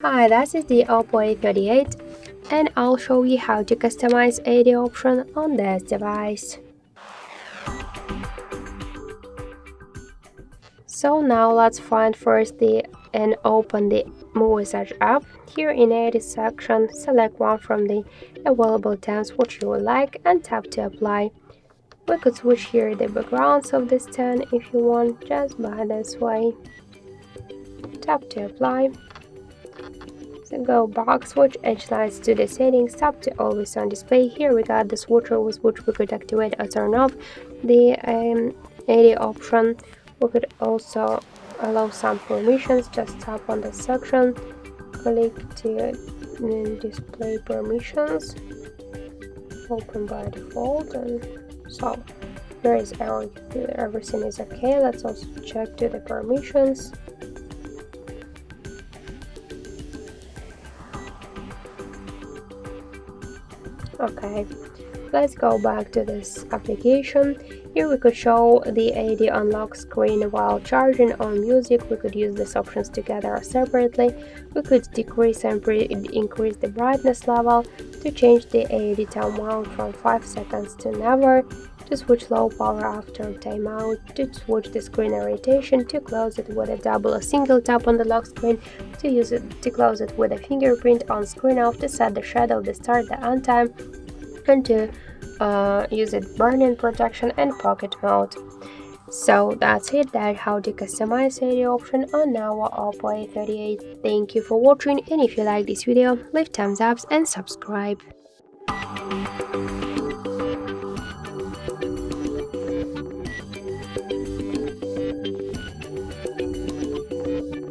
Hi, this is the OPPO A38 and I'll show you how to customize AD option on this device. So now let's find first and open the Muviz Edge app. Here in AD section, select one from the available themes which you would like and tap to apply. We could switch here the backgrounds of this theme if you want, just by this way. Tap to apply. So go back, switch edge lights to the settings, tap to always on display. Here we got the switcher with which we could activate or turn off the AD option. We could also allow some permissions, just tap on the section, click to display permissions, open by default, and so here is everything is okay. Let's also check to the permissions. Okay, let's go back to this application. Here we could show the AD unlock screen while charging on music. We could use these options together or separately. We could decrease and increase the brightness level, to change the AD timeout from 5 seconds to never, to switch low power after timeout, to switch the screen orientation, to close it with a double or single tap on the lock screen, to close it with a fingerprint on screen off, to set the shadow, the start, the end time, and to use it burn-in protection and pocket mode. So that's it, that's how to customize AD option on our OPPO A38. Thank you for watching, and if you like this video, leave thumbs up and subscribe.